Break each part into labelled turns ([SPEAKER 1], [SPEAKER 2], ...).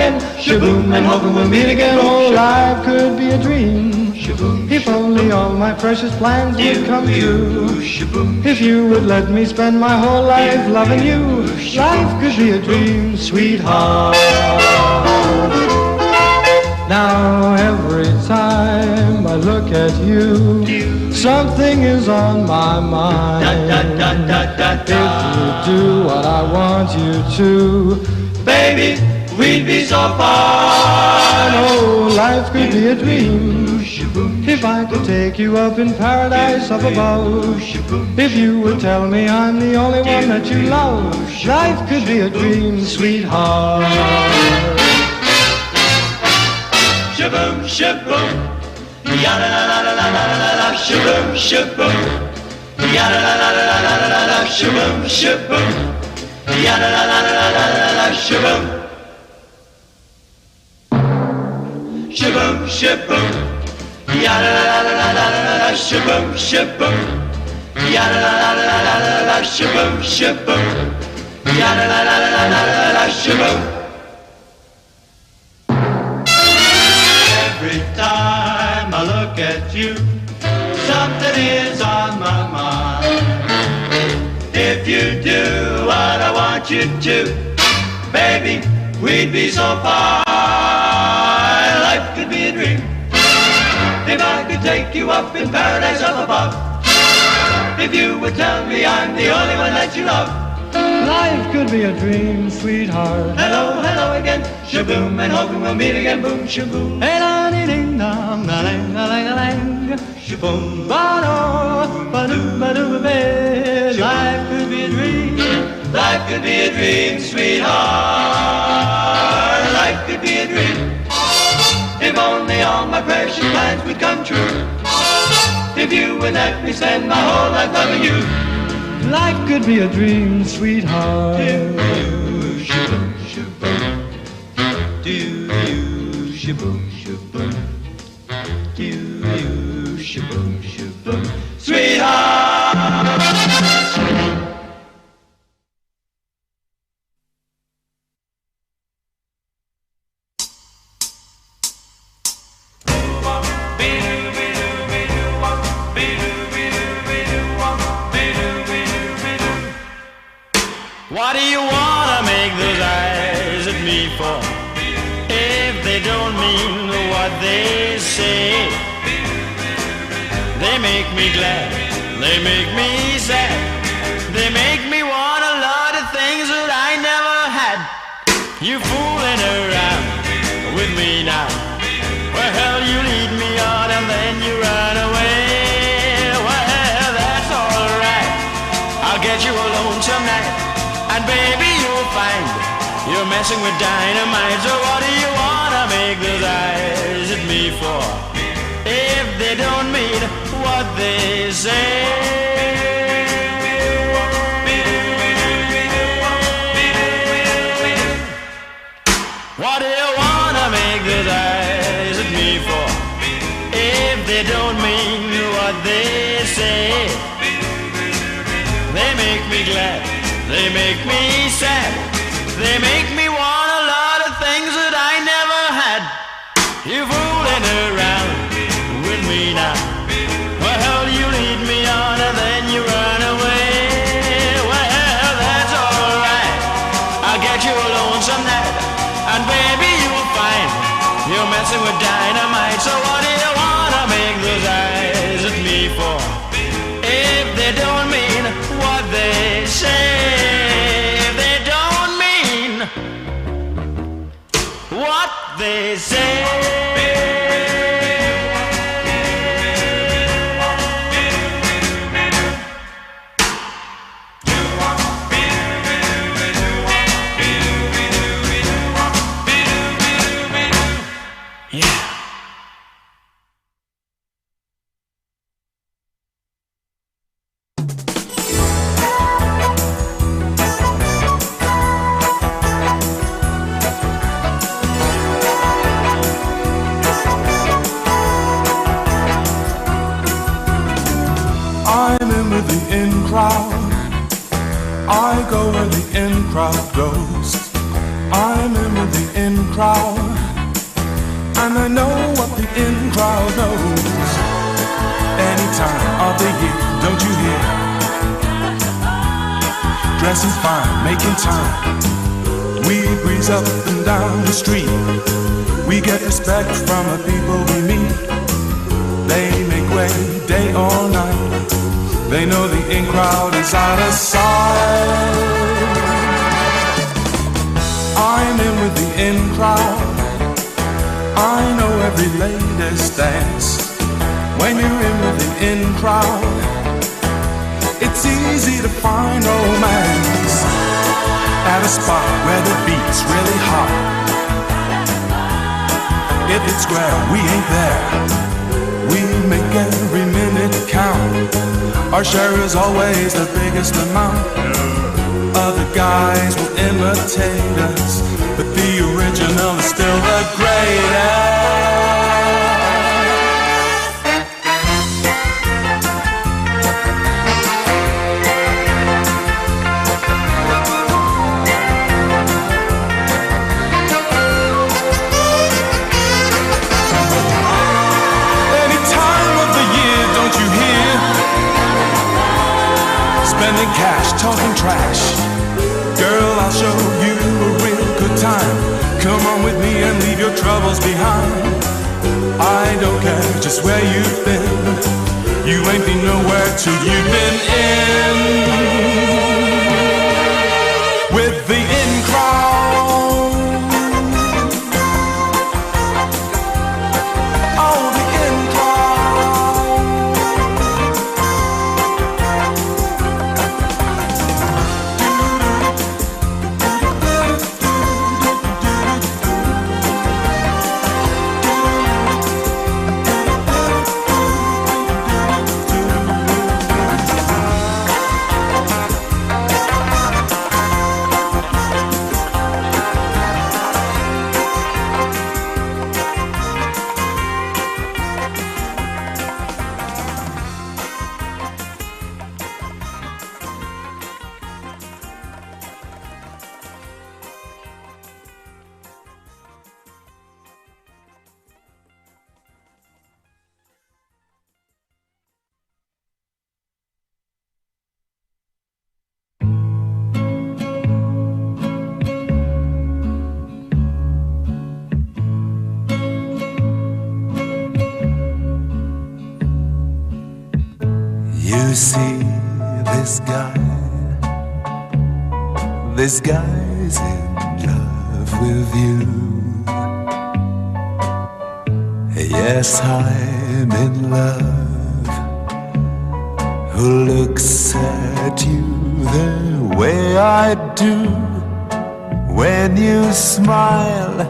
[SPEAKER 1] again. Shaboom, and hoping we'll meet again. Oh, life could be a dream. If only all my precious plans would come true. If you would let me spend my whole life loving you, life could be a dream, sweetheart. Now every time I look at you, something is on my mind. If you do what I want you to, baby, we'd be so fine. Oh, life could be a dream if I could take you up in paradise up above. If you would tell me I'm the only one that you love, life could be a dream, sweetheart.
[SPEAKER 2] Shaboom, shaboom, yada la la la la la la la. Shaboom, shaboom, yada la la la la la la la. Shaboom, shaboom, yada la la la la la la. Shaboom, shaboom, shaboom, yada la la la la la la. Shaboom, shaboom, yada la la la la la la. Shaboom, shaboom, yada la la la la la la. Shaboom. Every time I look at you, something is on my mind. If you do what I want you to, baby, we'd be so fine. Life could be a dream if I could take you up in paradise up above. If you would tell me I'm the only one that you love,
[SPEAKER 1] life could be a dream, sweetheart.
[SPEAKER 2] Hello, hello again. Shaboom, and hoping we'll meet again. Boom, shaboom.
[SPEAKER 1] Hey, la dee ding dong, la lang, la lang, la lang.
[SPEAKER 2] Shaboom,
[SPEAKER 1] Ba-do, ba-do, ba-do, ba-do. Life could be a dream.
[SPEAKER 2] life could be a dream, sweetheart. Life could be a dream if only all my precious plans would come true. If you would let me spend my whole life loving you,
[SPEAKER 1] life could be a dream, sweetheart.
[SPEAKER 2] do shaboom, shaboom, do you shaboom, shaboom, do you shaboom, shaboom, sweetheart.
[SPEAKER 3] What do you wanna make those eyes at me for, if they don't mean what they say? They make me glad, they make me sad, they make me want a lot of things that I never had. You fooling around with me now, well hell you lead me on and then you run away. Well that's alright, I'll get you alone tonight, and baby you'll find you're messing with dynamite. So what do you wanna make those eyes at me for, if they don't mean what they say? What do you wanna make those eyes at me for, if they don't mean what they say? They make me glad, they make me sad, they make me want a lot of things that I never had. You fooling around with me now, well hell you lead me on and then you run away. Well that's alright, I'll get you alone some night, and baby you'll find you're messing with dynamite. So what do you wanna make those eyes at me for, if they don't mean what they say? If they don't mean what they say.
[SPEAKER 4] crowd, and I know what the in crowd knows. Any time of the year, don't you hear? Dressing fine, making time. We breeze up and down the street. We get respect from the people we meet. They make way day or night. They know the in crowd is out of sight. I'm in with the in crowd. I know every latest dance. When you're in with the in crowd, it's easy to find romance at a spot where the beat's really hot. If it's square, we ain't there. We make every minute count. Our share is always the biggest amount. Other guys will imitate us, but the original is still the greatest. Any time of the year, don't you hear? Spending cash, talking trash. Girl, I'll show you a real good time. Come on with me and leave your troubles behind. I don't care just where you've been. You ain't been nowhere till you've been in with the in crowd. Oh, the in crowd. You see, this guy's in love with you. Yes, I'm in love. Who looks at you the way I do? When you smile,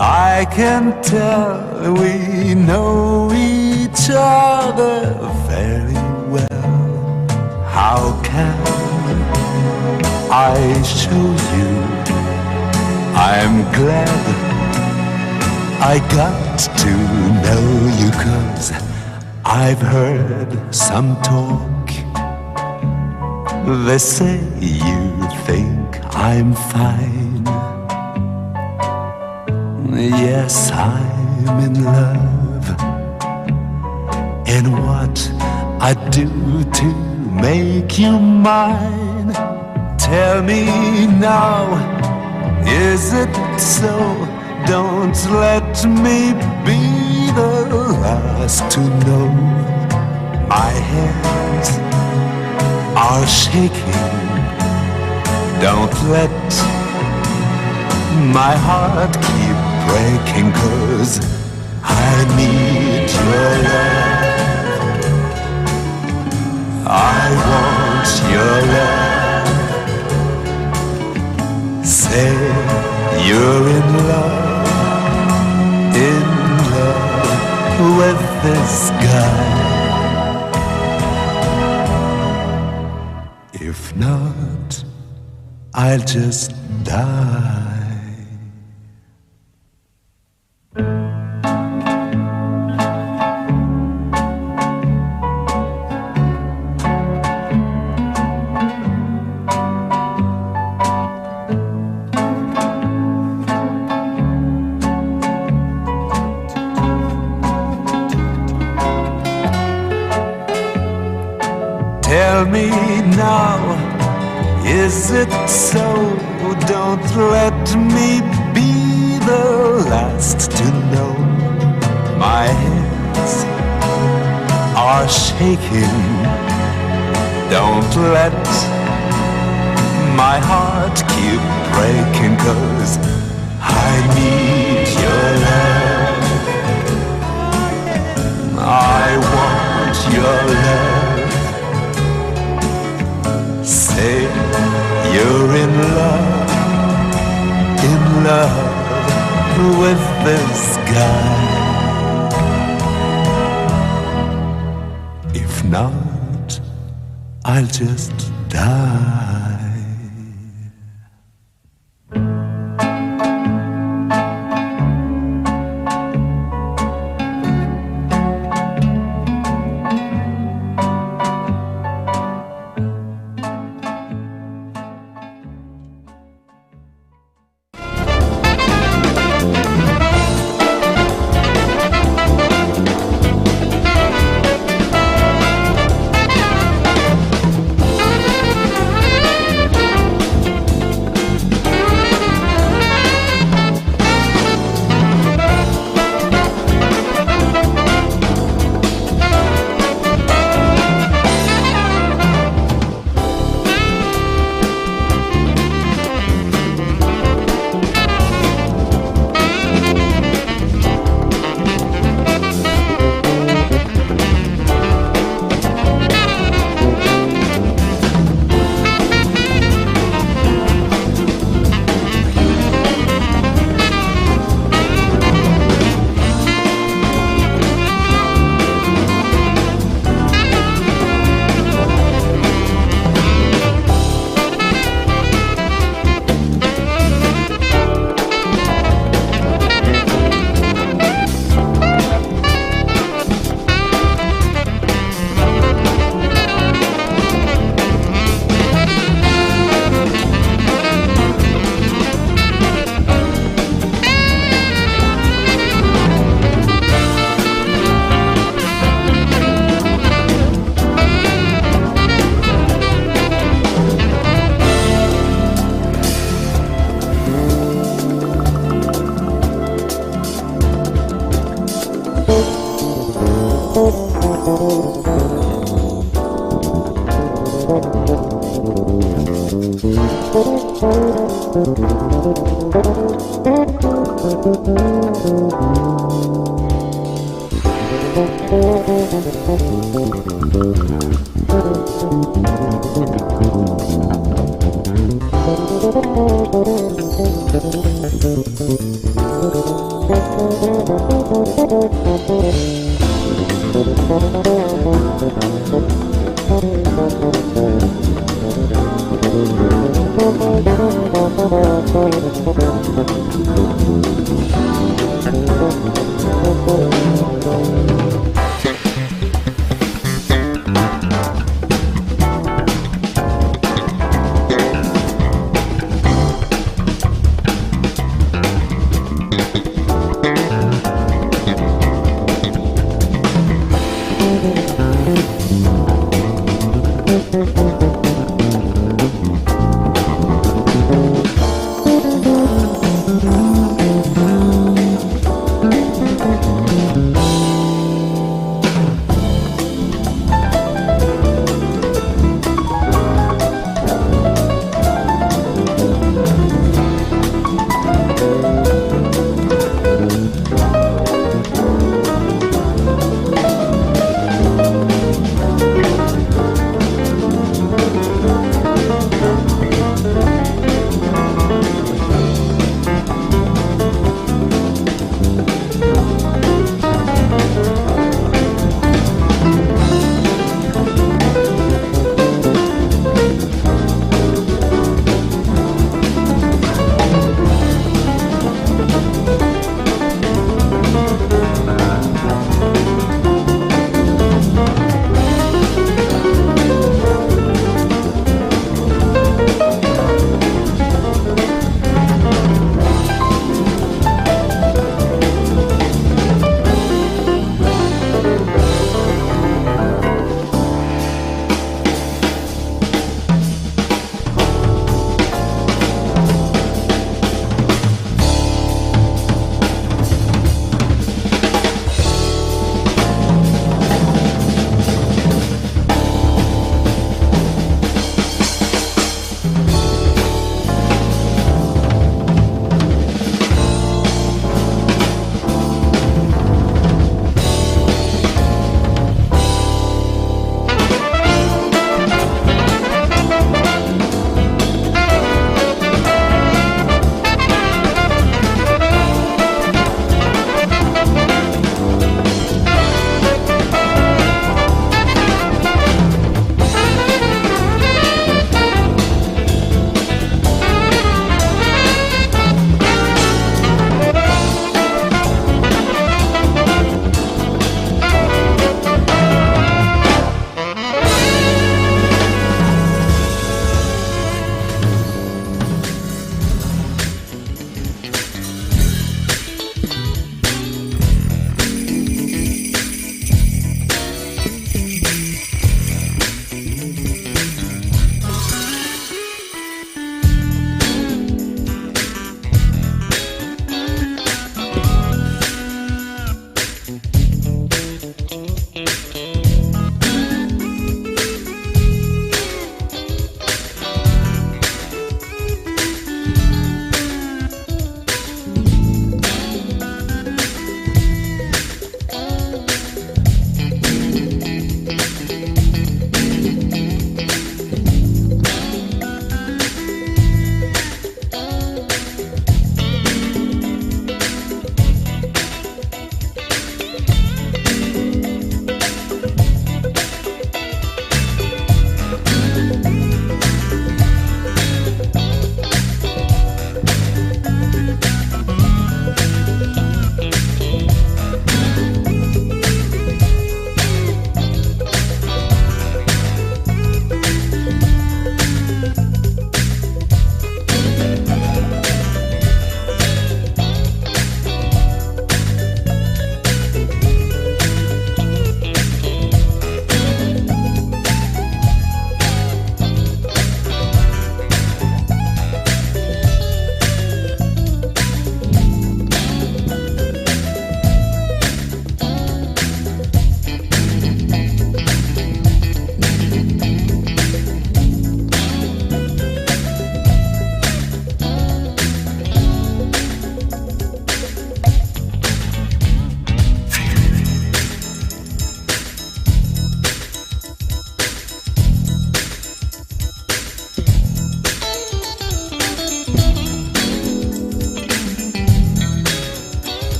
[SPEAKER 4] I can tell we know each other very well. How can I show you I'm glad I got to know you? 'Cause I've heard some talk. They say you think I'm fine. Yes, I'm in love. And what I do to make you mine? Tell me now, is it so? Don't let me be the last to know. My hands are shaking. Don't let my heart keep breaking, 'cause I need your love. I want your love. Say you're in love with this guy. If not, I'll just die. Tell me now, is it so? Don't let me be the last to know. My hands are shaking. Don't let my heart keep breaking, 'cause I need your love. I want your love. Say you're in love with this guy. If not, I'll just die.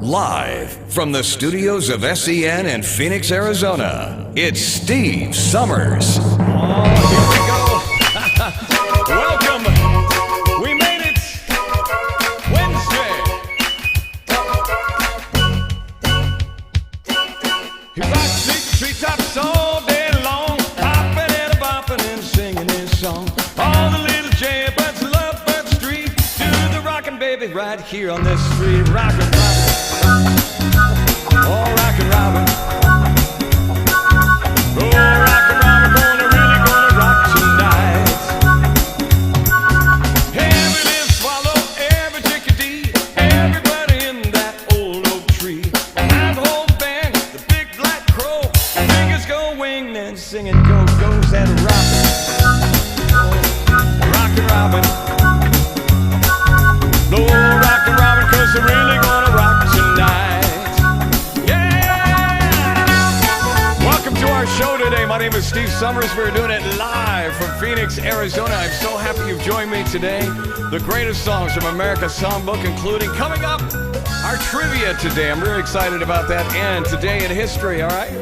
[SPEAKER 5] Live from the studios of SEN in Phoenix, Arizona, it's Steve Summers.
[SPEAKER 6] Oh, here we go. Welcome. We made it. Wednesday. He rocks the treetops all day long, hopping and a-bopping and singing his song. All the little jaybirds love Bird Street, do the rockin' baby right here on this street. Rockin' Robin. Oh, rockin' Robin. Oh, rockin' Robin, really gonna rock tonight. Every little swallow, every chickadee, everybody in that old oak tree. And the whole band, the big black crow, fingers go wing and singing go-go's that rockin'. Oh, rockin' Robin. Oh, rockin' Robin, 'cause they're really gonna rock tonight. To our show today. My name is Steve Summers. We're doing it live from Phoenix, Arizona. I'm so happy you've joined me today. The greatest songs from America's Songbook, including coming up our trivia today. I'm really excited about that. And today in history, all right?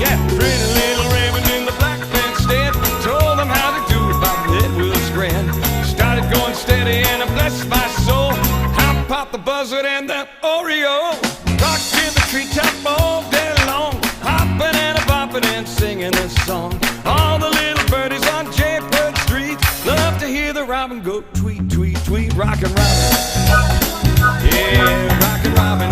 [SPEAKER 6] Yeah, pretty little raven in the black fence stand told them how to do it by it was grand. Started going steady and I bless my soul. How pop the buzzard and the Oreo. Rocked in the treetop all day long, hopping and a-bopping and singing this song. All the little birdies on Jaybird Street love to hear the robin go tweet, tweet, tweet. Rockin' Robin. Yeah, Rockin' Robin.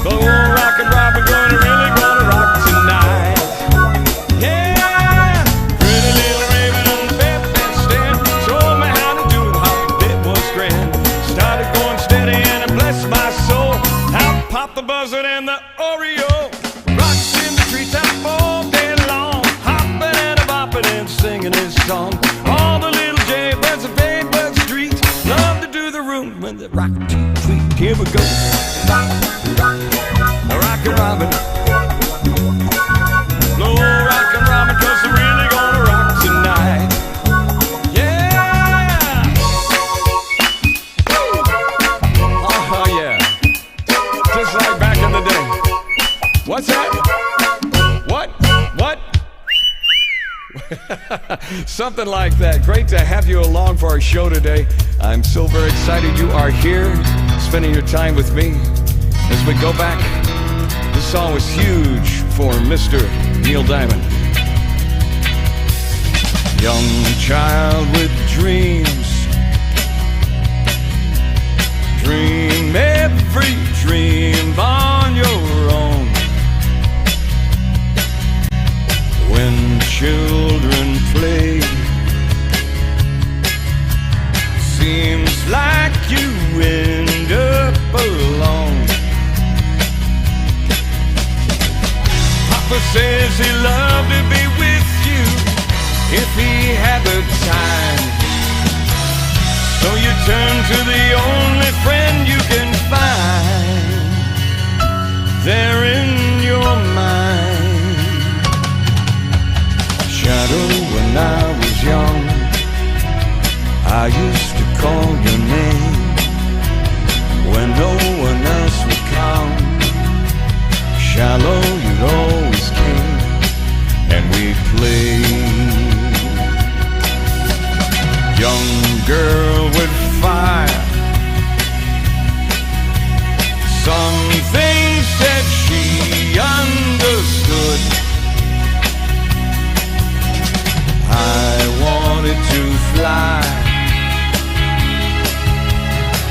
[SPEAKER 6] Oh, Rockin' Robin, really gonna rock tonight. Yeah, pretty little raven on the bedpan stand told me how to do it, how it was grand. Started going steady and I bless my soul. How pop the buzzard and the Oreo. Rocks in the treetop all day long, hopping and a-bopping and singing his song. All the little jaybirds of Jaybird Street love to do the room when they rock, tweet. Here we go. Rockin' Robin. Oh, Rockin' Robin, 'cause they're really gonna rock tonight. Yeah. Oh, yeah. Just like back in the day. What's that? What? Something like that. Great to have you along for our show today. I'm so very excited you are here, spending your time with me. As we go back, this song was huge for Mr. Neil Diamond. Young child with dreams, dream every dream on your own. When children play, seems like you end up alone. Papa says he loved to be with you if he had the time. So you turn to the only friend you can find there in your mind. Shadow, when I was young, I used to call your name when no one else would come. Shallow, you'd always came and we'd play. Young girl with fire, some things that she understood. I wanted to fly,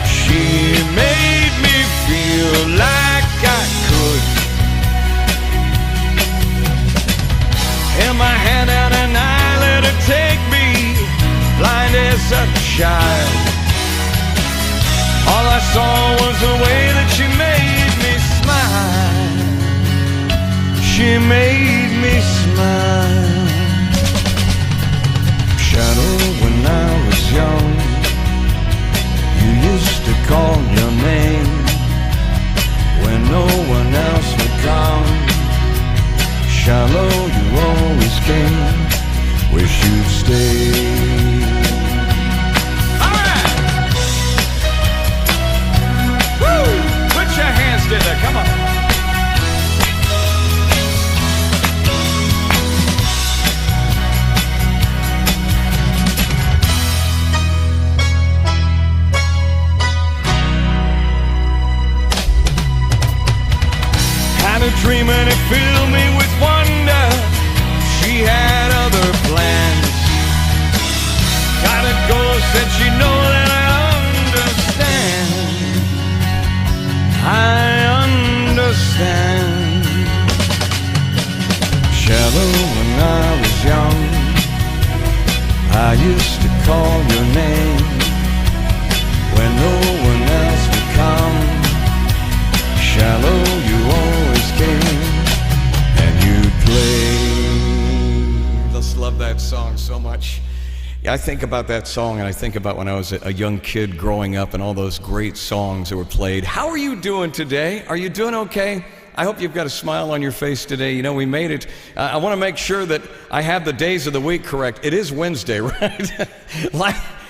[SPEAKER 6] she made me feel like I could. Held my hand out and I let her take me, blind as a child. All I saw was the way that she made me smile. She made me smile. Shadow, when I was young, you used to call your name when no one else would come. Shallow, you always came, wish you'd stay. All right. dream and it filled me with wonder. She had other plans. Gotta go, said she know that I understand. I understand. Celo, when I was young, I used to call your name when no one else would come. Celo, you always came and you'd play. Just love that song so much. I think about that song and I think about when I was a young kid growing up and all those great songs that were played. How are you doing today? Are you doing okay? I hope you've got a smile on your face today. You know, we made it. I want to make sure that I have the days of the week correct. It is Wednesday, right?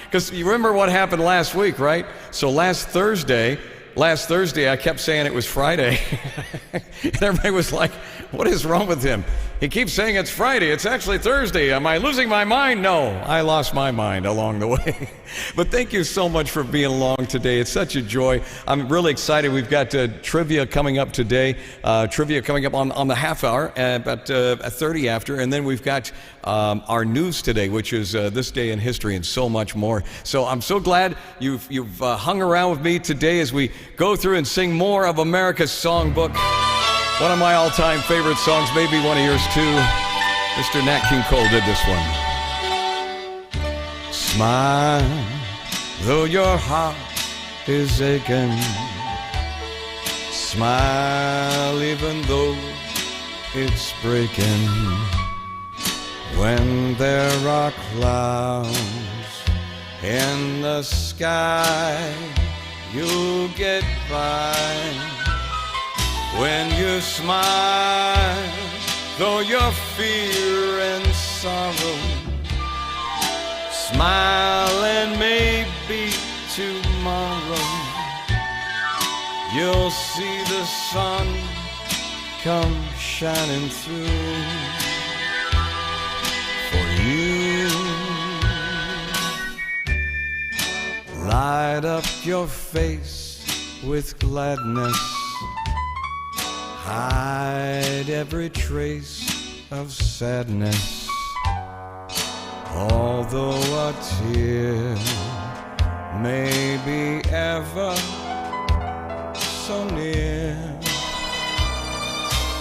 [SPEAKER 6] Because you remember what happened last week, right? So last Thursday, I kept saying it was Friday. And everybody was like, what is wrong with him? He keeps saying it's Friday. It's actually Thursday. Am I losing my mind? No, I lost my mind along the way. But thank you so much for being along today. It's such a joy. I'm really excited. We've got trivia coming up today. Trivia coming up on the half hour, about 30 after. And then we've got our news today, which is this day in history and so much more. So I'm so glad you've hung around with me today as we go through and sing more of America's Songbook. One of my all-time favorite songs, maybe one of yours too. Mr. Nat King Cole did this one. Smile, though your heart is aching. Smile, even though it's breaking. When there are clouds in the sky, you'll get by. When you smile, though your fear and sorrow, smile and maybe tomorrow you'll see the sun come shining through for you. Light up your face with gladness. Hide every trace of sadness. Although a tear may be ever so near,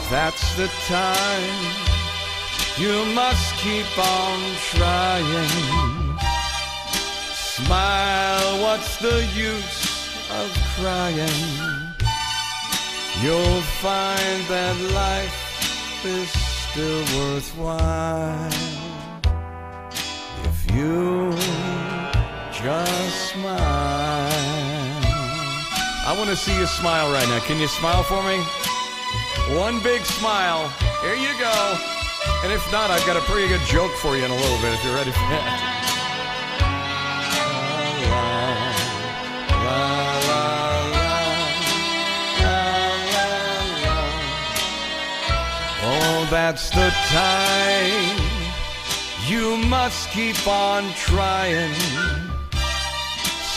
[SPEAKER 6] that's the time you must keep on trying. Smile, what's the use of crying? You'll find that life is still worthwhile if you just smile. I want to see you smile right now. Can you smile for me? One big smile. Here you go. And if not, I've got a pretty good joke for you in a little bit if you're ready for that. That's the time you must keep on trying.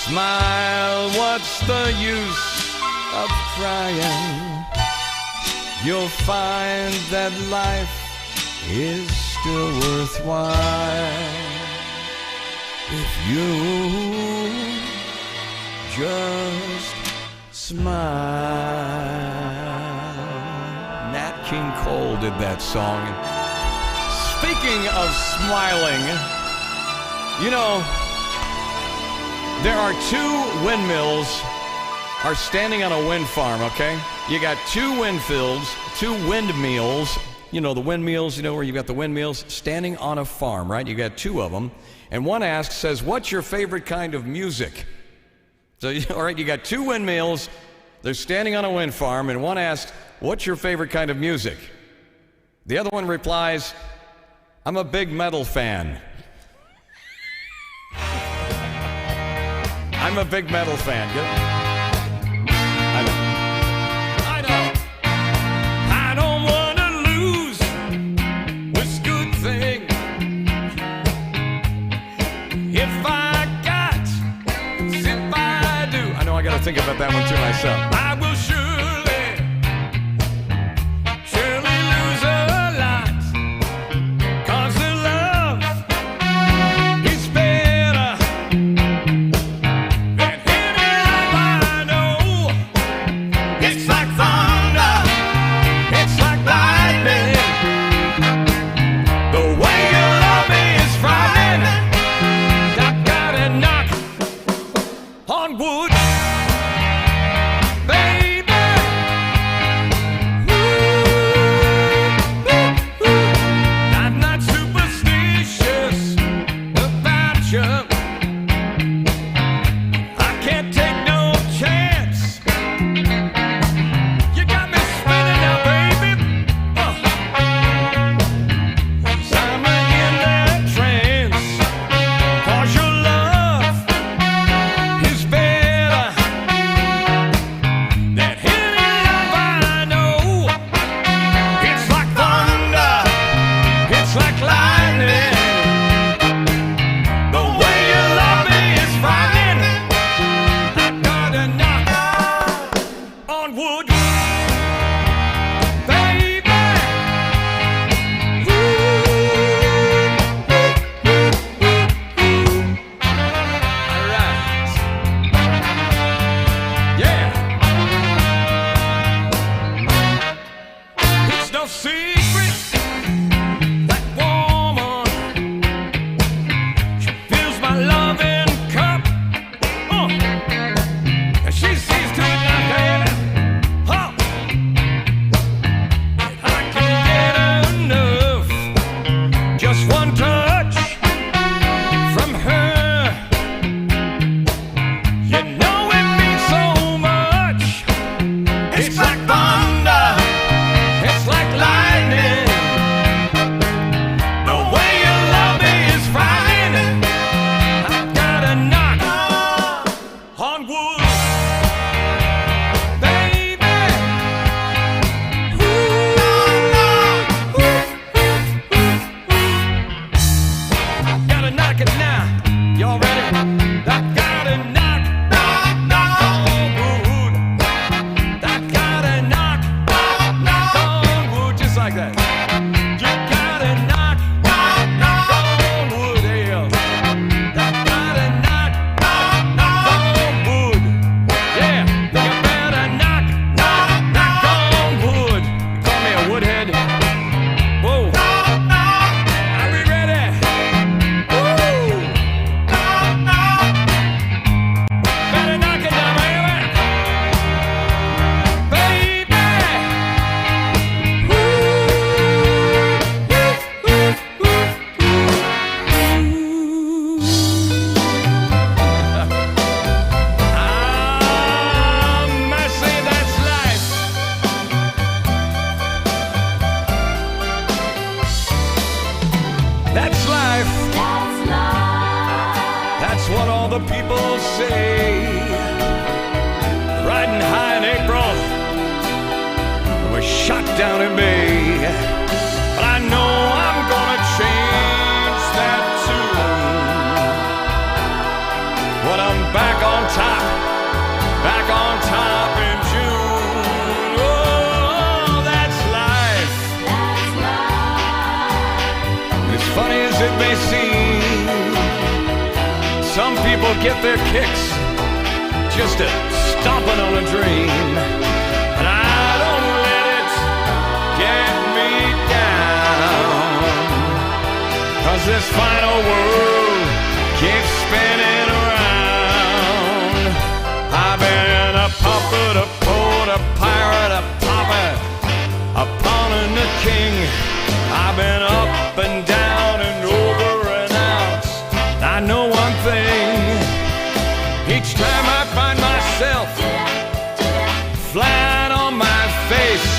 [SPEAKER 6] Smile, what's the use of crying? You'll find that life is still worthwhile if you just smile. Nat King Cole did that song. Speaking of smiling, you know, there are two windmills are standing on a wind farm, okay? You got two windmills, you know, the windmills, you know, where you got the windmills standing on a farm, right? You got two of them. And one says, what's your favorite kind of music? So, all right, you got two windmills. They're standing on a wind farm, and one asks, what's your favorite kind of music? The other one replies, I'm a big metal fan. I'm a big metal fan. I know. I don't want to lose this good thing. If I got, if I do. I know I got to think about that one too myself. I will surely the people say. Riding high in April, we're shot down in May. But I know I'm gonna change that tune when I'm back on top in June. Oh, that's life. As funny as it may seem, some people get their kicks just at stomping on a dream. And I don't let it get me down, 'cause this fine old world keeps spinning around. I've been a puppet, a poet, a pirate, a puppet, a pawn and a king. I've been up and down and over and out. I know one thing, each time I find myself flat on my face,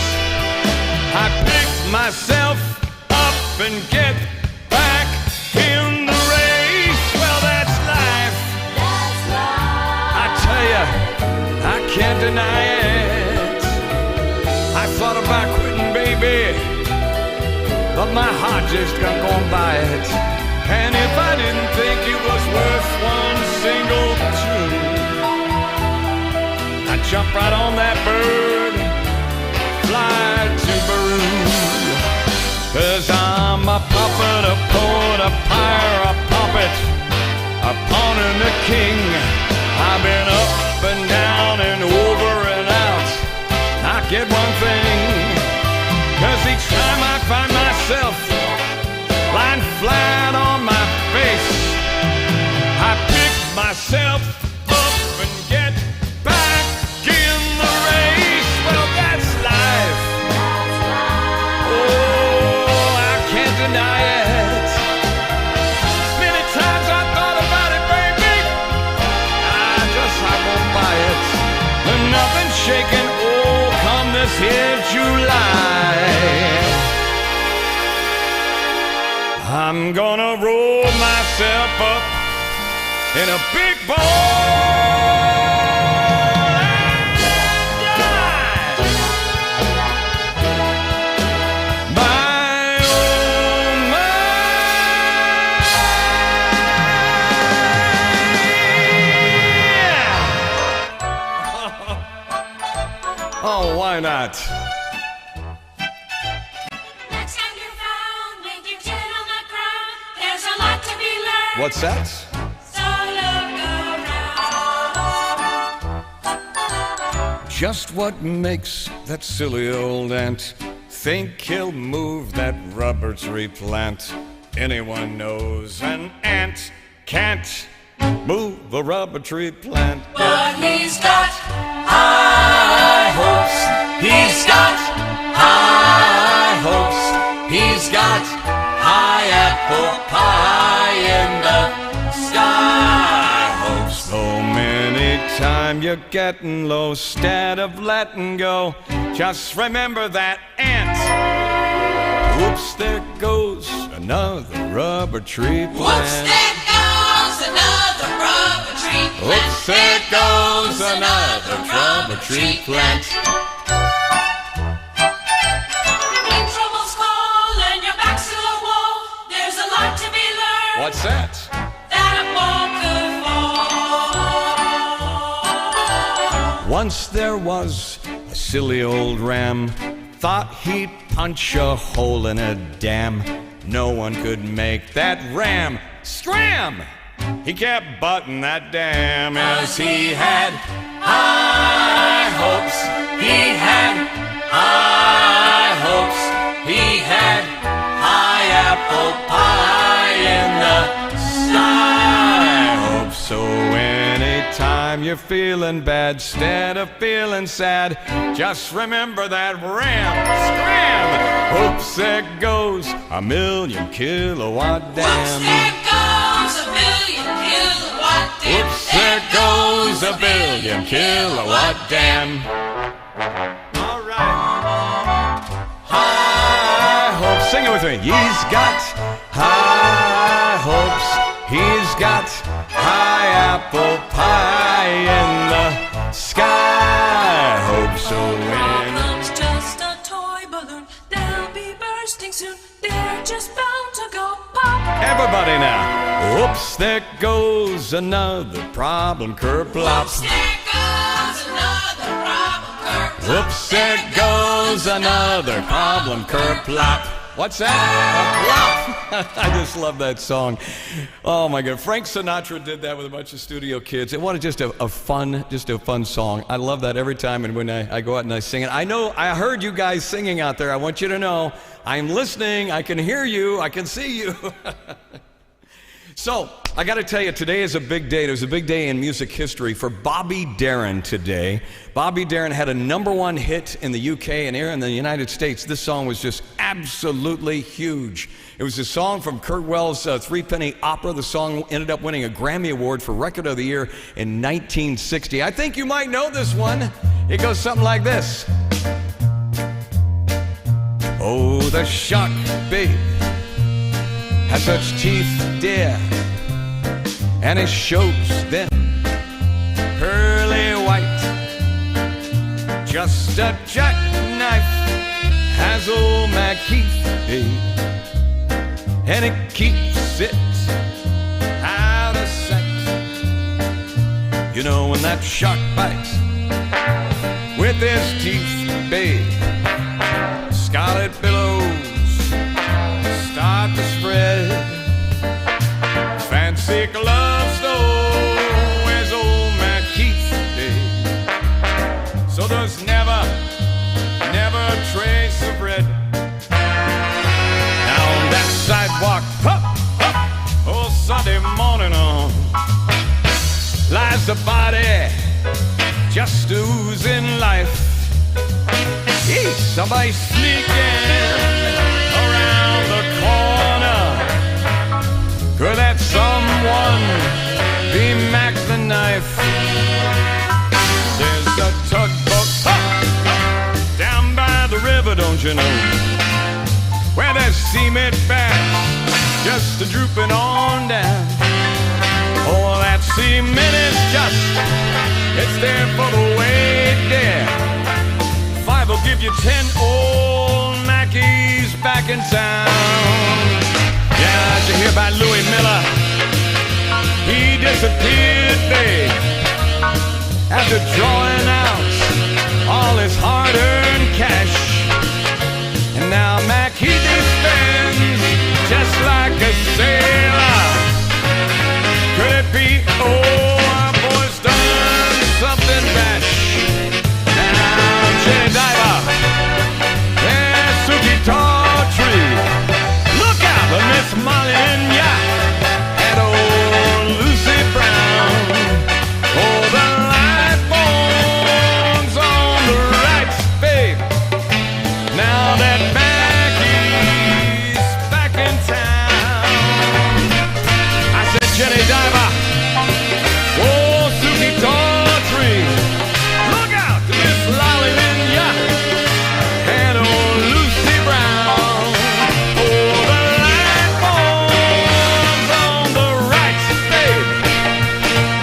[SPEAKER 6] I pick myself up and get back in the race. Well, that's life. I tell you, I can't deny it. I thought about quitting, baby, but my heart just can't go and buy it. And if I didn't think it was worth one single tune, I'd jump right on that bird, fly to Peru. 'Cause I'm a puppet, a poet, a pyre, a puppet, a pawn and a king. I've been up and down and over and out. I get one thing, 'cause each time I find myself lying flat on my face, I pick myself up and get shaking, oh, come this here July. I'm gonna roll myself up in a big ball and die. My, oh my. Oh, why not? What's that?
[SPEAKER 2] So look around.
[SPEAKER 6] Just what makes that silly old ant think he'll move that rubber tree plant? Anyone knows an ant can't move a rubber tree plant.
[SPEAKER 2] But he's got high hopes. He's got high hopes. He's got high apple pie in the sky hopes.
[SPEAKER 6] So many times you're getting low, instead of letting go, just remember that ant. Whoops, there goes another rubber tree plant.
[SPEAKER 2] Whoops, there goes another rubber tree plant.
[SPEAKER 6] Whoops, there goes another rubber tree plant.
[SPEAKER 2] When trouble's call and your back's to the wall, there's a lot to be learned.
[SPEAKER 6] What's that?
[SPEAKER 2] That a ball could fall.
[SPEAKER 6] Once there was a silly old ram, thought he'd punch a hole in a dam. No one could make that ram scram. He kept butting that dam as he had high hopes. He had high hopes. He had high apple pie in the sky hopes. So anytime you're feeling bad, instead of feeling sad, just remember that ram scram. Oops, there goes a million kilowatt dam.
[SPEAKER 2] Whoops, there goes a million kilowatt dam.
[SPEAKER 6] Oops, there goes a billion kilowatt dam. All right. High hopes. Sing it with me. He's got high hopes. He's got high apple pie in the sky hopes. So
[SPEAKER 2] Problem's just a toy balloon. They'll be bursting soon. They're just bound to go pop.
[SPEAKER 6] everybody now. Whoops, there goes another problem kerplop.
[SPEAKER 2] Whoops, there goes another problem kerplop.
[SPEAKER 6] Whoops, there goes another problem kerplop. What's that? A plop. I just love that song. Oh my God, Frank Sinatra did that with a bunch of studio kids. It was just a fun song. I love that every time, and when I go out and I sing it. I know I heard you guys singing out there. I want you to know I'm listening. I can hear you. I can see you. So, I got to tell you, today is a big day. It was a big day in music history for Bobby Darin today. Bobby Darin had a #1 hit in the UK and here in the United States. This song was just absolutely huge. It was a song from Kurt Wells' Threepenny Opera. The song ended up winning a Grammy Award for Record of the Year in 1960. I think you might know this one. It goes something like this. Oh, the shark, babe, has such teeth, dear, and it shows them pearly white. Just a jackknife has old Mac Heath, and it keeps it out of sight. You know when that shark bites with his teeth, babe, scarlet billows start to spread. Fancy gloves though, where's old Mac Heath, babe? So there's never a trace of red. Now on that sidewalk, up, oh Sunday morning on, lies the body just oozing life. Hey, somebody sneaking around the corner. Could that someone be Mac the Knife? There's a tugboat know, where there's cement bags just drooping on down. Oh, that cement is just, it's there for the weight there. 5 will give you 10 old Mackies back in town. Yeah, did you hear about Louis Miller? He disappeared, babe, after drawing out all his hard-earned cash. And now Mac, he spends just like a sailor. Could it be, oh, our boy's done something rash? Now Jenny Diver, yeah, Suki Tawtree, look out for Miss Molly and ya, and old Lucy Brown. Oh, the light bulbs on the right, babe. Now that Mackie's back in town. I said, Jenny Diver, oh, Suki Tawtree, look out to Miss Lolly Linya and old Lucy Brown. Oh, the light bulbs on the right, babe.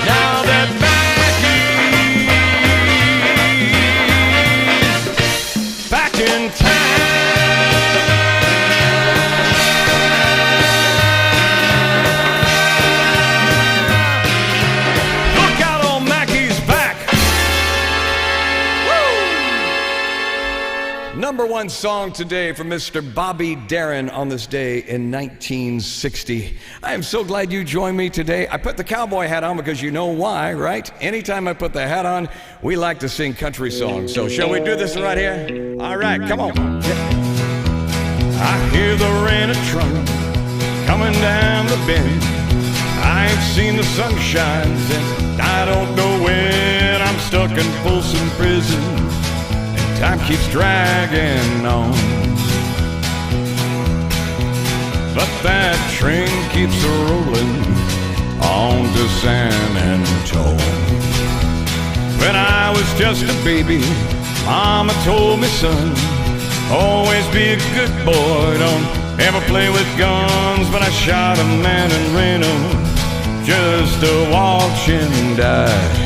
[SPEAKER 6] Now that Mackie's back in town. Look out, old Mackie's back. Woo! Number 1 song today from Mr. Bobby Darin on this day in 1960. I am so glad you joined me today. I put the cowboy hat on because you know why, right? Anytime I put the hat on, we like to sing country songs. So shall we do this right here? All right, come on. I hear the rain of trouble coming down the bend. I ain't seen the sunshine since I don't know when. I'm stuck in Folsom Prison and time keeps dragging on. But that train keeps a-rolling on to San Antone. When I was just a baby, Mama told me, son, always be a good boy, don't ever play with guns. But I shot a man in Reno just to watch him die.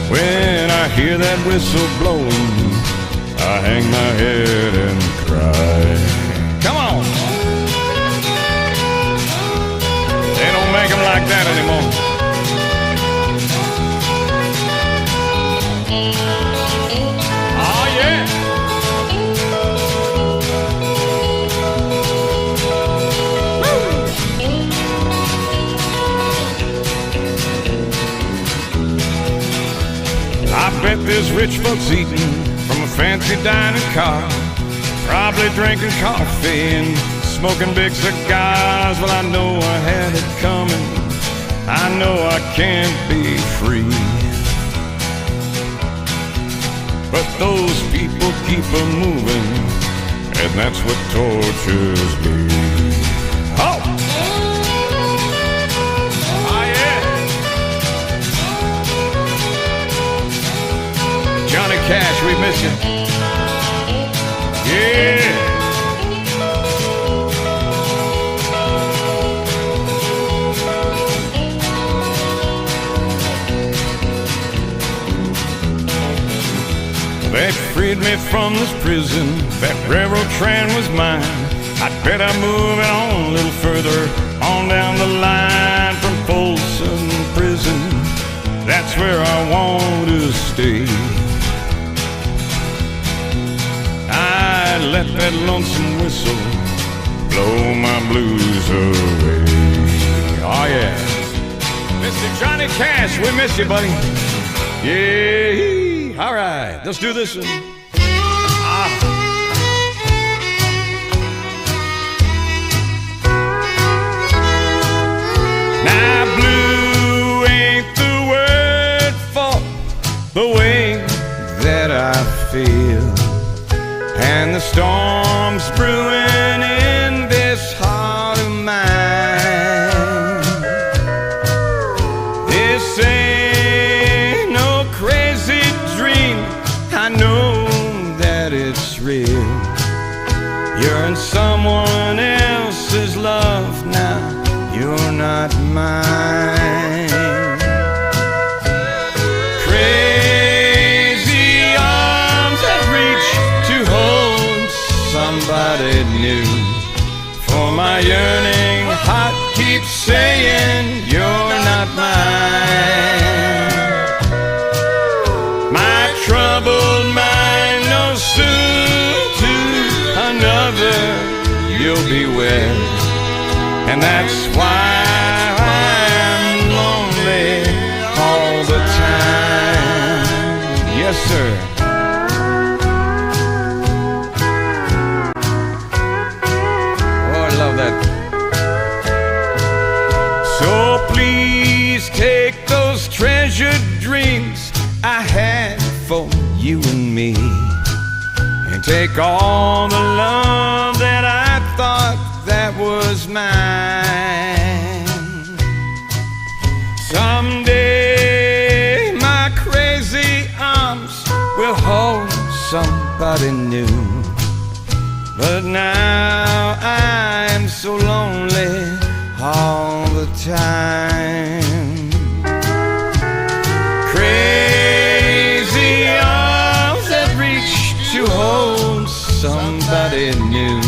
[SPEAKER 6] When I hear that whistle blowing, I hang my head and cry. Come on! They don't make them like that anymore. Oh yeah! I bet there's rich folks eating from a fancy dining car, probably drinking coffee and smoking big cigars. Well, I know I had it coming, I know I can't be free. But those people keep a moving, and that's what tortures me. Oh! Oh yeah! Johnny Cash, we miss you. Yeah! They freed me from this prison, that railroad train was mine. I'd better move it on a little further, on down the line from Folsom Prison. That's where I want to stay. I let that lonesome whistle blow my blues away. Oh yeah. Mr. Johnny Cash, we miss you, buddy. Yeah. All right, let's do this one. Now blue ain't the word for the way that I feel, and the storm's brewing in this heart of mine. This ain't no crazy dream, I know somebody new. For my yearning heart keeps saying you're not mine. My troubled mind knows soon to another you'll be wed. And that's why I'm lonely all the time. Yes, sir. So please take those treasured dreams I had for you and me, and take all the love that I thought that was mine. Someday my crazy arms will hold somebody new, but now I'm so lonely all the time. Crazy arms that reach to hold somebody new.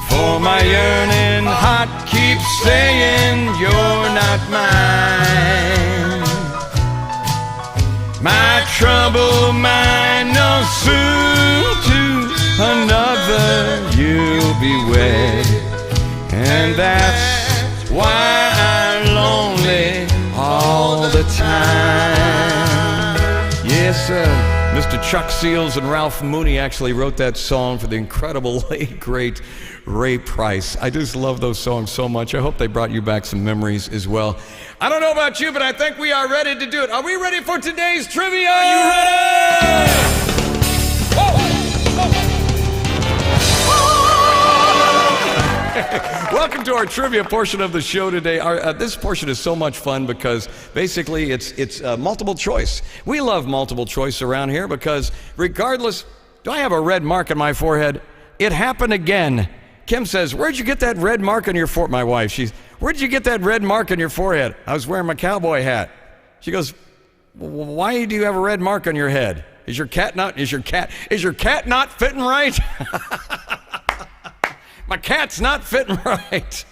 [SPEAKER 6] For my yearning heart keeps saying you're not mine. My troubled mind knows soon to another you'll be wed. And that's why I'm lonely all the time. Yes, sir. Mr. Chuck Seals and Ralph Mooney actually wrote that song for the incredible late, great Ray Price. I just love those songs so much. I hope they brought you back some memories as well. I don't know about you, but I think we are ready to do it. Are we ready for today's trivia? Are you ready? Welcome to our trivia portion of the show today. This portion is so much fun because basically it's multiple choice. We love multiple choice around here because regardless, do I have a red mark on my forehead? It happened again. Kim says, where'd you get that red mark on your forehead? My wife, where'd you get that red mark on your forehead? I was wearing my cowboy hat. She goes, why do you have a red mark on your head? Is your cat not fitting right? My cat's not fitting right.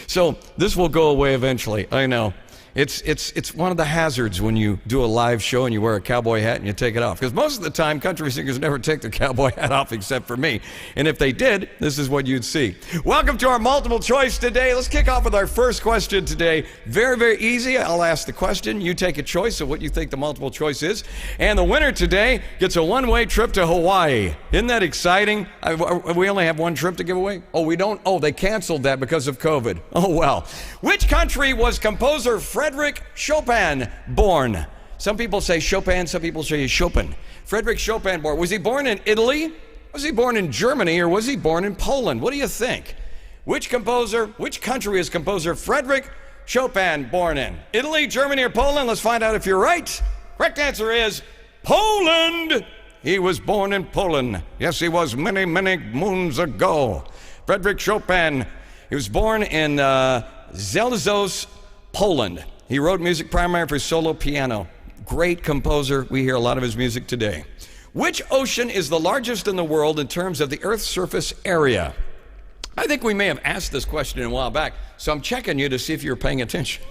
[SPEAKER 6] So this will go away eventually. I know. It's one of the hazards when you do a live show and you wear a cowboy hat and you take it off. Because most of the time, country singers never take their cowboy hat off except for me. And if they did, this is what you'd see. Welcome to our multiple choice today. Let's kick off with our first question today. Very, very easy. I'll ask the question. You take a choice of what you think the multiple choice is. And the winner today gets a one-way trip to Hawaii. Isn't that exciting? We only have one trip to give away? Oh, we don't? Oh, they canceled that because of COVID. Oh, well. Which country was composer Frederick Chopin born? Some people say Chopin, some people say Chopin. Frederick Chopin born. Was he born in Italy? Was he born in Germany? Or was he born in Poland? What do you think? Which country is composer Frederick Chopin born in? Italy, Germany, or Poland? Let's find out if you're right. Correct answer is Poland. He was born in Poland. Yes, he was many, many moons ago. Frederick Chopin. He was born in Zelzos, Poland. He wrote music primarily for solo piano. Great composer. We hear a lot of his music today. Which ocean is the largest in the world in terms of the Earth's surface area? I think we may have asked this question a while back, so I'm checking you to see if you're paying attention.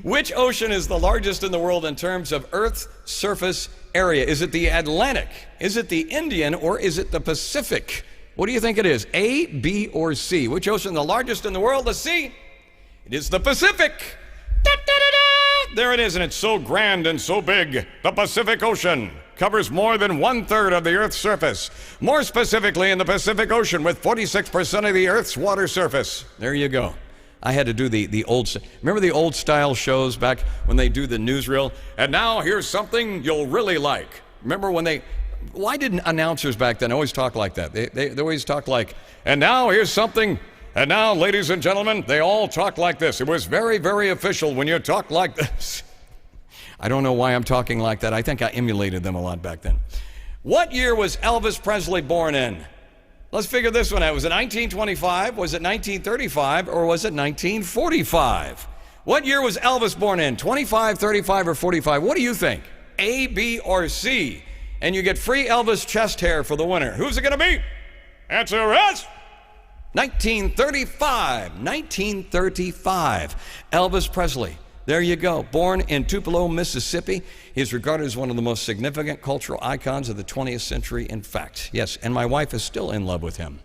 [SPEAKER 6] Which ocean is the largest in the world in terms of Earth's surface area? Is it the Atlantic? Is it the Indian? Or is it the Pacific? What do you think it is? A, B, or C? Which ocean is the largest in the world? Let's see. It is the Pacific. Da, da, da, da. There it is, and it's so grand and so big. The Pacific Ocean covers more than 1/3 of the Earth's surface. More specifically in the Pacific Ocean, with 46% of the Earth's water surface. There you go. I had to do the old, remember the old style shows back when they do the newsreel? And now here's something you'll really like. Remember when why didn't announcers back then always talk like that? They always talk like, and now here's something. And now, ladies and gentlemen, they all talk like this. It was very, very official when you talk like this. I don't know why I'm talking like that. I think I emulated them a lot back then. What year was Elvis Presley born in? Let's figure this one out. Was it 1925? Was it 1935? Or was it 1945? What year was Elvis born in? 25, 35, or 45? What do you think? A, B, or C? And you get free Elvis chest hair for the winner. Who's it going to be? Answer is 1935. 1935. Elvis Presley. There you go. Born in Tupelo, Mississippi. He is regarded as one of the most significant cultural icons of the 20th century, in fact. Yes, and my wife is still in love with him.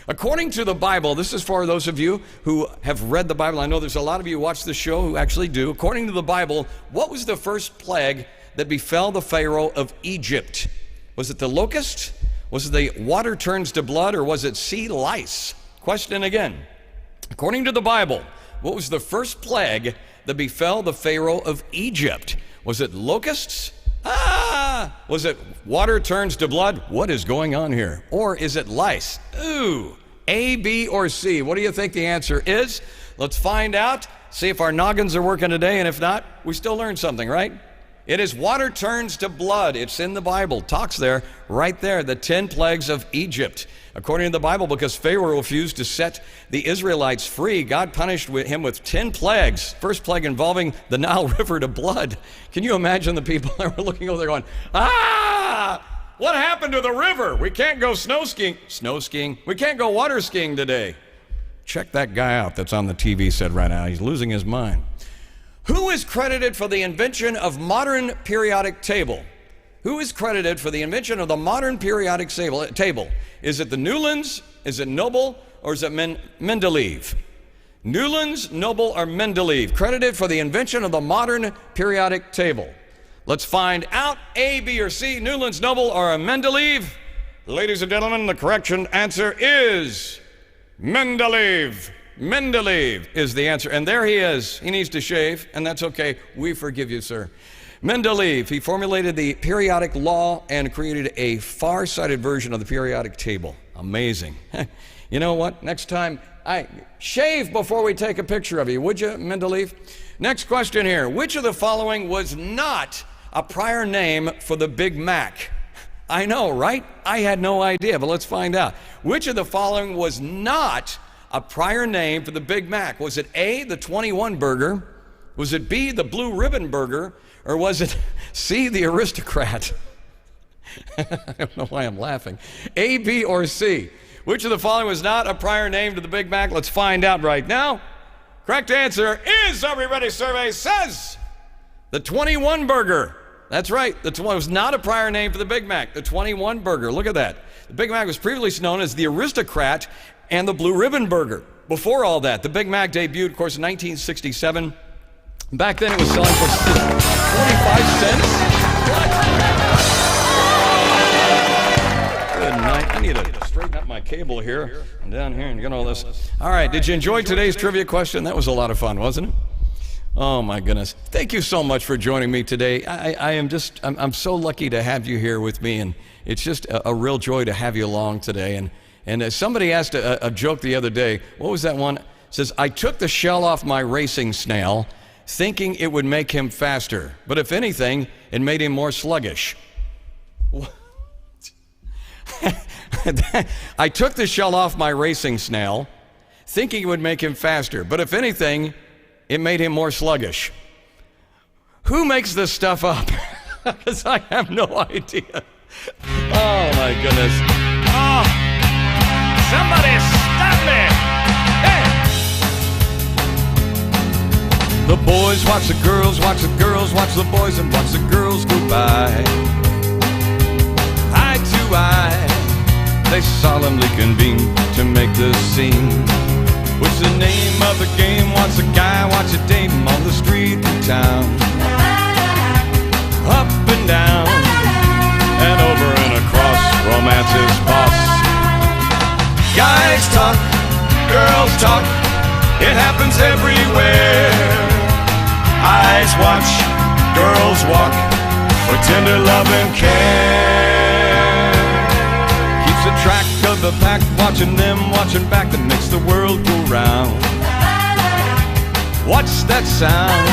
[SPEAKER 6] According to the Bible, this is for those of you who have read the Bible. I know there's a lot of you who watch the show who actually do. According to the Bible, what was the first plague that befell the Pharaoh of Egypt? Was it the locust? Was it the water turns to blood? Or was it sea lice? Question again. According to the Bible, what was the first plague that befell the Pharaoh of Egypt? Was it locusts? Was it water turns to blood? What is going on here? Or is it lice? Ooh, A, B, or C? What do you think the answer is? Let's find out. See if our noggins are working today, and if not, we still learned something, right? It is water turns to blood. It's in the Bible. Talks there, right there, the 10 plagues of Egypt. According to the Bible, because Pharaoh refused to set the Israelites free, God punished him with 10 plagues. First plague involving the Nile River to blood. Can you imagine the people that were looking over there going, what happened to the river? We can't go snow skiing. We can't go water skiing today. Check that guy out that's on the TV set right now. He's losing his mind. Who is credited for the invention of modern periodic table? Who is credited for the invention of the modern periodic table? Is it the Newlands, is it Noble, or is it Mendeleev? Newlands, Noble, or Mendeleev, credited for the invention of the modern periodic table. Let's find out. A, B, or C, Newlands, Noble, or Mendeleev? Ladies and gentlemen, the correct answer is Mendeleev. Mendeleev is the answer, and there he is. He needs to shave, and that's okay. We forgive you, sir. Mendeleev, he formulated the periodic law and created a far-sighted version of the periodic table. Amazing. You know what? Next time, shave before we take a picture of you, would you, Mendeleev? Next question here. Which of the following was not a prior name for the Big Mac? I know, right? I had no idea, but let's find out. Which of the following was not a prior name for the Big Mac? Was it A, the 21 burger? Was it B, the blue ribbon burger? Or was it C, the aristocrat? I don't know why I'm laughing. A, B, or C? Which of the following was not a prior name to the Big Mac? Let's find out right now. Correct answer is, Everybody Survey says, the 21 burger. That's right. The was not a prior name for the Big Mac. The 21 burger. Look at that. The Big Mac was previously known as the aristocrat and the blue ribbon burger. Before all that, the Big Mac debuted, of course, in 1967. Back then it was selling for 45 cents. Good night. I need to straighten up my cable here. I'm down here and get all this. All right, did you enjoy today's trivia question? That was a lot of fun, wasn't it? Oh my goodness. Thank you so much for joining me today. I'm so lucky to have you here with me, and it's just a real joy to have you along today. And somebody asked a joke the other day. What was that one? It says, I took the shell off my racing snail thinking it would make him faster, but if anything, it made him more sluggish. I took the shell off my racing snail thinking it would make him faster, but if anything, it made him more sluggish. Who makes this stuff up? Because I have no idea. Oh my goodness. Oh, somebody stop me. The boys watch the girls watch the boys, and watch the girls go by. Eye to eye, they solemnly convene to make the scene. What's the name of the game? Watch a guy watch a dame on the street in town. Up and down, and over and across, romance is boss. Guys talk, girls talk, it happens everywhere. Eyes watch, girls walk, for tender love and care. Keeps a track of the pack, watching them, watching back, that makes the world go round. What's that sound?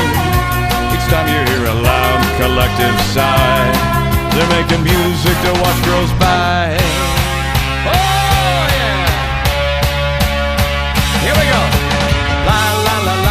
[SPEAKER 6] Each time you hear a loud collective sigh, they're making music to watch girls by. Oh yeah! Here we go. La la la la.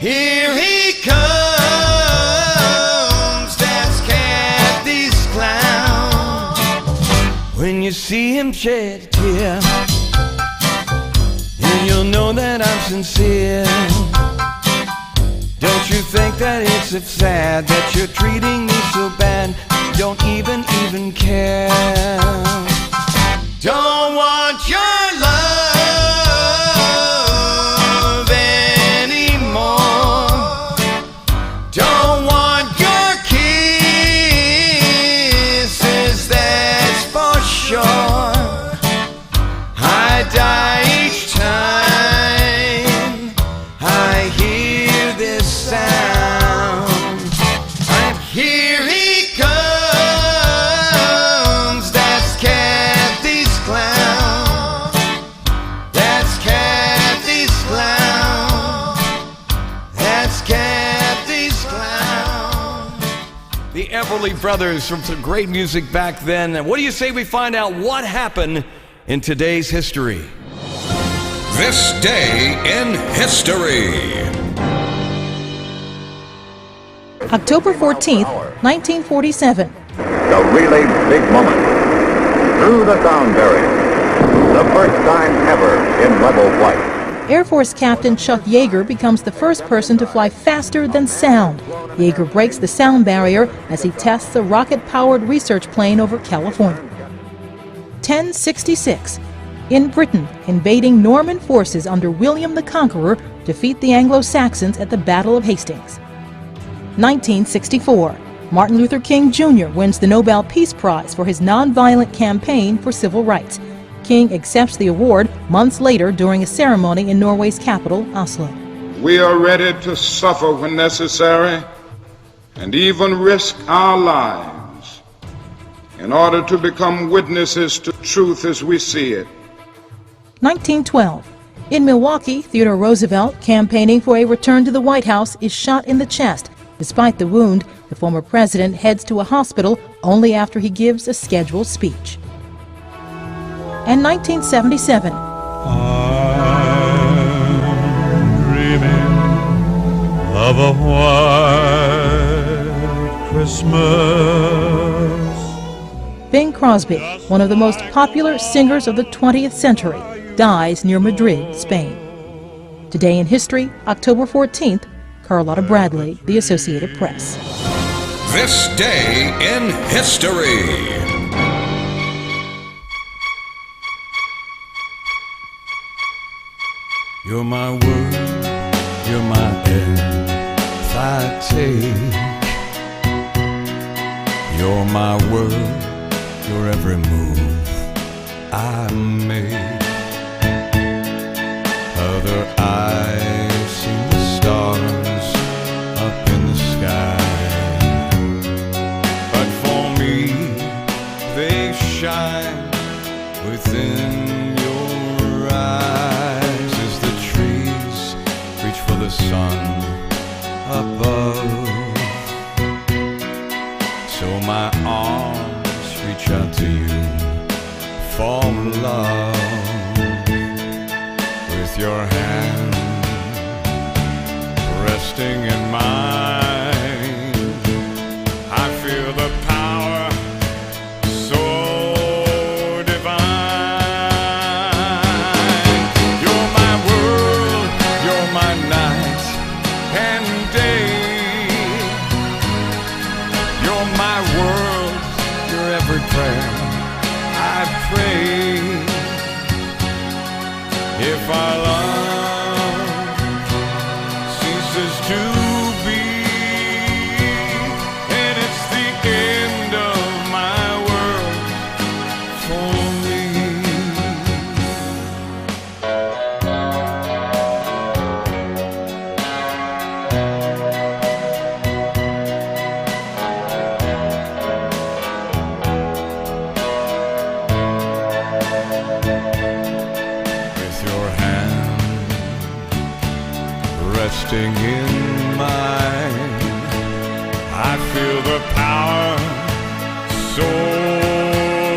[SPEAKER 3] Here he comes, that's Kathy's clown. When you see him shed a tear, then you'll know that I'm sincere. Don't you think that it's sad that you're treating me so bad? Don't even care. Don't want your love anymore. Don't want your kisses, that's for sure. I die each time I hear this sound. And here he comes, that's Kathy's clown. That's Kathy's clown. That's Kathy's clown.
[SPEAKER 6] The Everly Brothers from some great music back then. And what do you say we find out what happened in today's history?
[SPEAKER 5] This day in history.
[SPEAKER 7] October 14th, 1947.
[SPEAKER 8] The really big moment. Through the sound barrier. The first time ever in level flight.
[SPEAKER 7] Air Force Captain Chuck Yeager becomes the first person to fly faster than sound. Yeager breaks the sound barrier as he tests a rocket-powered research plane over California. 1066. In Britain, invading Norman forces under William the Conqueror defeat the Anglo-Saxons at the Battle of Hastings. 1964. Martin Luther King Jr. wins the Nobel Peace Prize for his nonviolent campaign for civil rights. King accepts the award months later during a ceremony in Norway's capital, Oslo.
[SPEAKER 9] We are ready to suffer when necessary and even risk our lives in order to become witnesses to truth as we see it.
[SPEAKER 7] 1912. In Milwaukee, Theodore Roosevelt, campaigning for a return to the White House, is shot in the chest. Despite the wound, the former president heads to a hospital only after he gives a scheduled speech. And 1977.
[SPEAKER 1] I'm dreaming of a white Christmas.
[SPEAKER 7] Bing Crosby, one of the most popular singers of the 20th century, dies near Madrid, Spain. Today in history, October 14th, Carlotta Bradley, The Associated Press.
[SPEAKER 5] This day in history.
[SPEAKER 3] You're my word, you're my if I take. You're my world, your every move I make. Other eyes see the stars up in the sky, but for me they shine within your eyes as the trees reach for the sun above. So my arms reach out to you for love. With your hand resting in mine, I feel the power so divine. You're my world, you're my night and day. You're my world, your every prayer I pray. If our love ceases to be, and it's the end of my world for me. Resting in mine, I feel the power so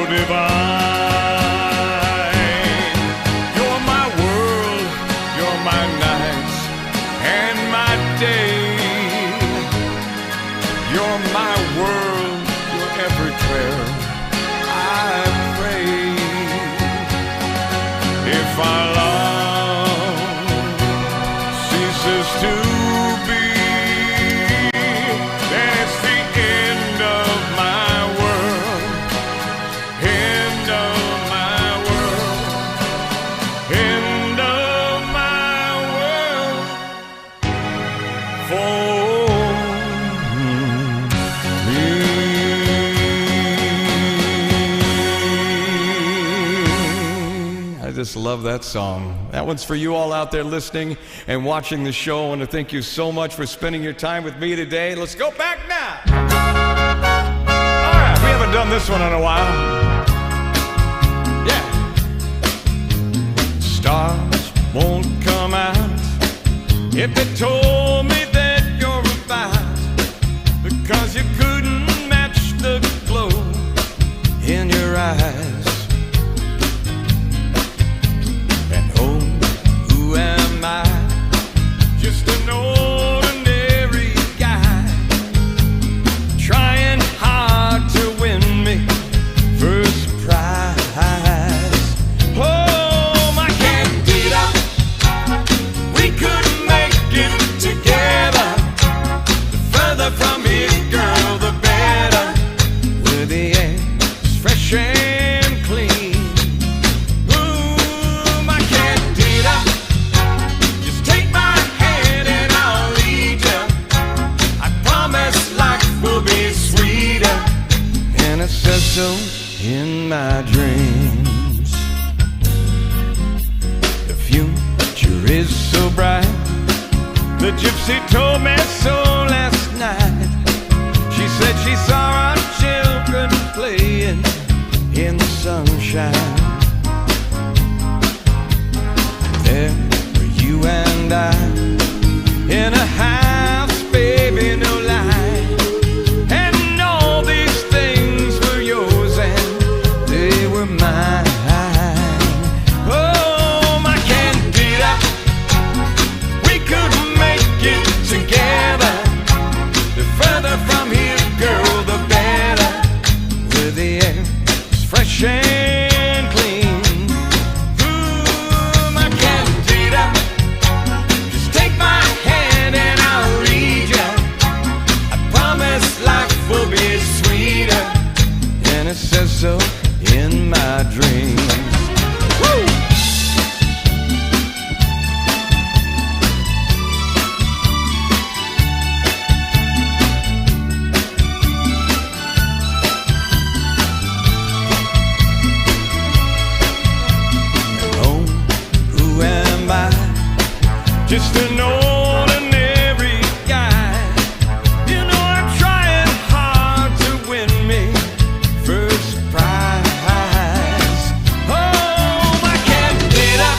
[SPEAKER 3] divine. You're my world, you're my nights and my
[SPEAKER 6] I just love that song. That one's for you all out there listening and watching the show. I want to thank you so much for spending your time with me today. Let's go back now. All right, we haven't done this one in a while. Yeah. Stars won't come out if they told me that you're a fight, because you couldn't match the glow in your eyes. Who am I? Just an ordinary guy, trying hard to win me first prize. Oh, my candida, we could make it together. The further from here, girl, the better. With the air fresh and clean. It says so in my dreams. The future is so bright. The gypsy told me so last night. She said she saw our children playing in the sunshine. There were you and I in a house, baby, no lie. Fresh and clean. Ooh, my candida, just take my hand and I'll lead ya. I promise life will be sweeter, and it says so in my dreams. Woo! Just an ordinary guy. You know I'm trying hard to win me first prize. Oh, my candida,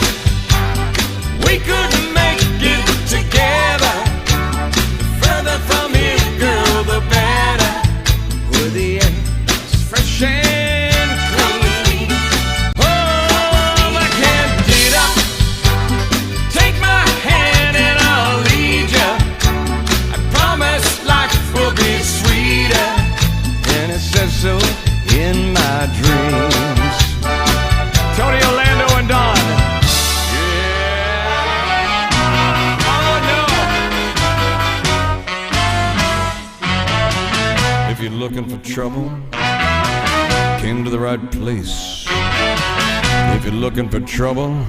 [SPEAKER 6] we could make it together. The further from here, girl, the better. With the air fresh and clean. Oh, my candida, take my hand and I'll lead ya. I promise life will be sweeter, and it says so in my dreams. Tony, Orlando, and Don. Yeah. Oh, no. If you're looking for trouble, came to the right place. If you're looking for trouble,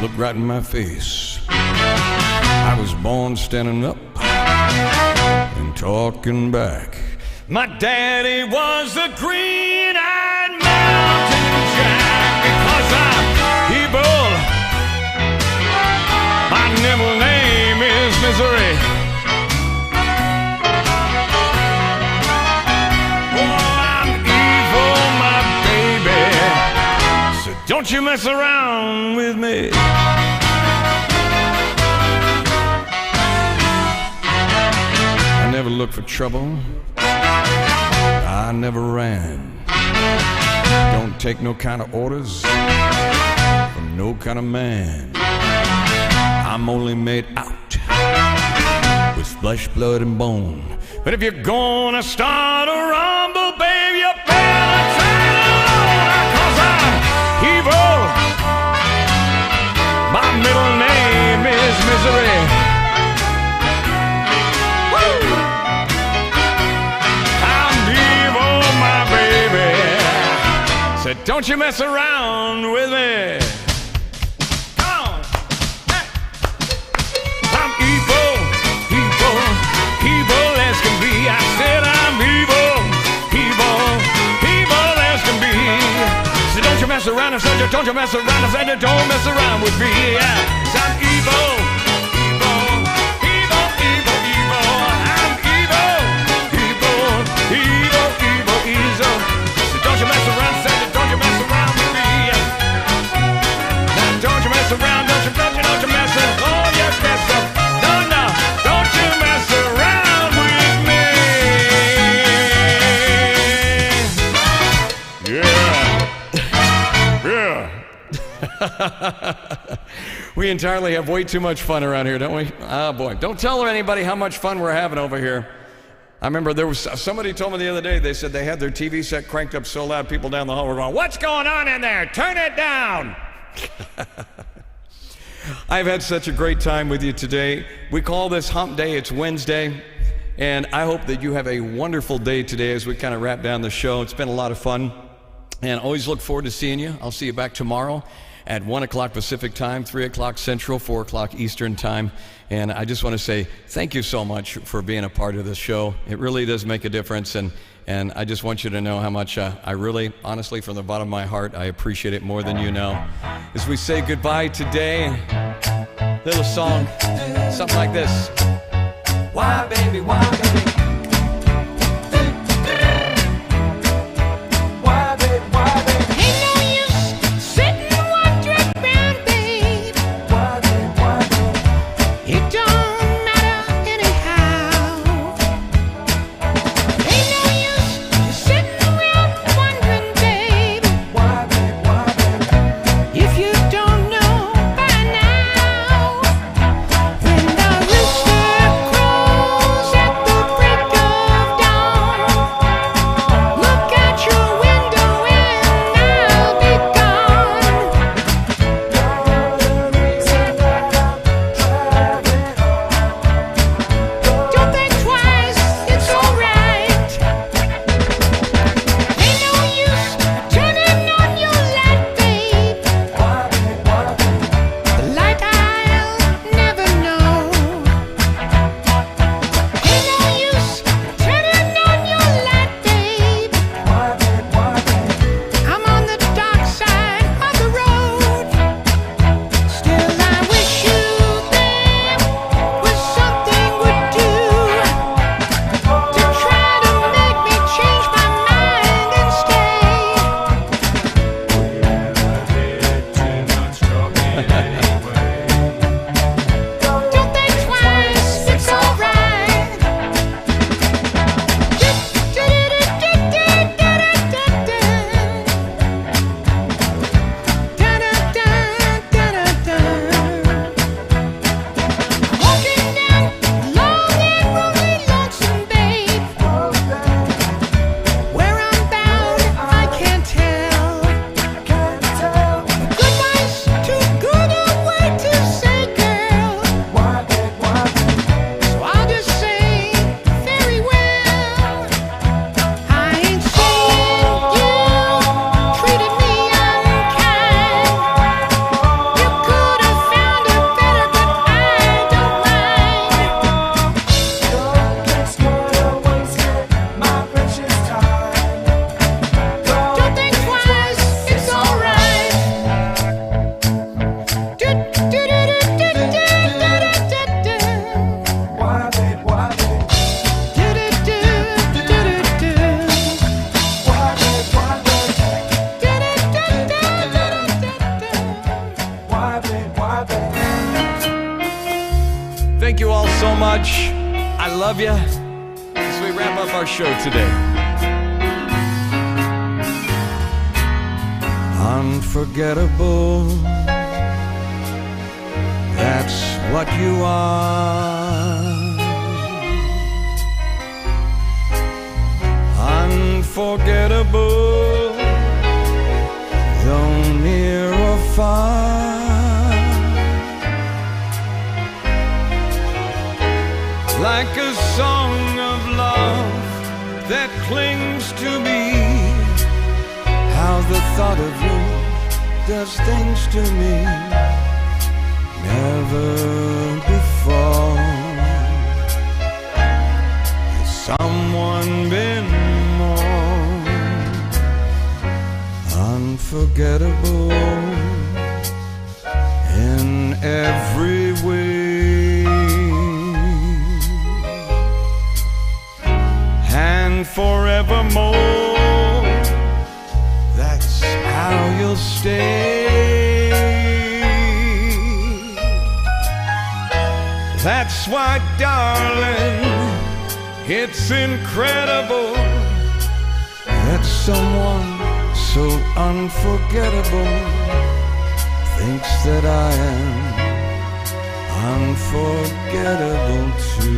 [SPEAKER 6] look right in my face. I was born standing up and talking back. My daddy was the green-eyed mountain jack. Because I'm evil, my middle name is Misery. Oh, I'm evil, my baby, so don't you mess around with me. I never looked for trouble, I never ran. Don't take no kind of orders from no kind of man. I'm only made out with flesh, blood, and bone. But if you're gonna start a rumble, babe, you better try it alone. 'Cause I'm evil, my middle name is Misery. Don't you mess around with me. Come on. Hey. I'm evil, around. I said, don't you mess around. I said, don't mess around with me. Yeah, 'cause I'm evil. Evil, evil, evil, evil. I'm evil. Evil, evil, evil, evil. So don't you mess around. I said, don't you mess around with me. Now don't you mess around. Don't you mess around. Oh, you mess up. No, no. Don't you mess around with me. We entirely have way too much fun around here, don't we? Oh boy, don't tell anybody how much fun we're having over here. I remember there was somebody told me the other day, they said they had their TV set cranked up so loud people down the hall were going, what's going on in there? Turn it down. I've had such a great time with you today. We call this Hump Day. It's Wednesday. And I hope that you have a wonderful day today as we kind of wrap down the show. It's been a lot of fun. And always look forward to seeing you. I'll see you back tomorrow at 1 o'clock Pacific time, 3 o'clock Central, 4 o'clock Eastern time. And I just want to say thank you so much for being a part of this show. It really does make a difference. And I just want you to know how much I really, honestly, from the bottom of my heart, I appreciate it more than you know. As we say goodbye today, little song, something like this. Why, baby, why, baby? Thank you all so much. I love you. As we wrap up our show today.
[SPEAKER 1] Unforgettable, that's what you are. Unforgettable, though near or far. Like a song of love that clings to me. How the thought of you does things to me. Never before has someone been more unforgettable.
[SPEAKER 4] unforgettable in every way, and forevermore, that's how you'll stay. That's why, darling, it's incredible that someone so unforgettable thinks that I am unforgettable too.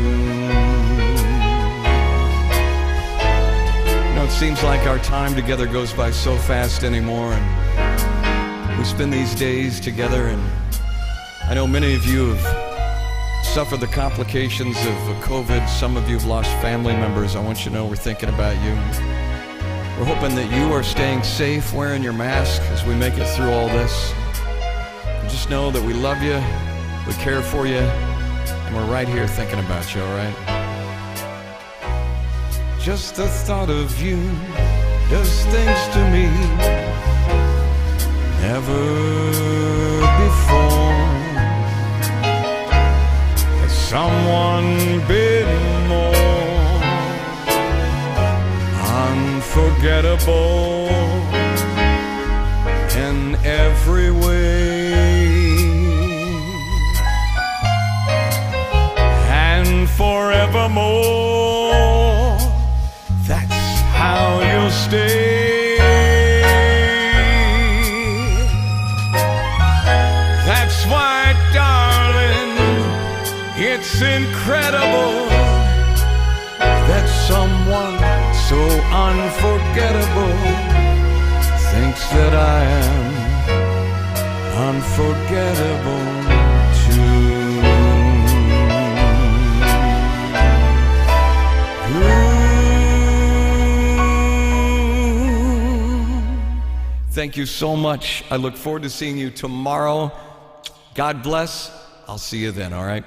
[SPEAKER 6] You know, it seems like our time together goes by so fast anymore, and we spend these days together, and I know many of you have suffered the complications of COVID. Some of you have lost family members. I want you to know we're thinking about you. We're hoping that you are staying safe, wearing your mask as we make it through all this. And just know that we love you, we care for you, and we're right here thinking about you, all right?
[SPEAKER 4] Just the thought of you does things to me never before. Has someone been more unforgettable in every way, and forevermore, that's how you'll stay. That's why, darling, it's incredible that someone so unforgettable thinks that I am unforgettable too.
[SPEAKER 6] Thank you so much. I look forward to seeing you tomorrow. God bless. I'll see you then, all right?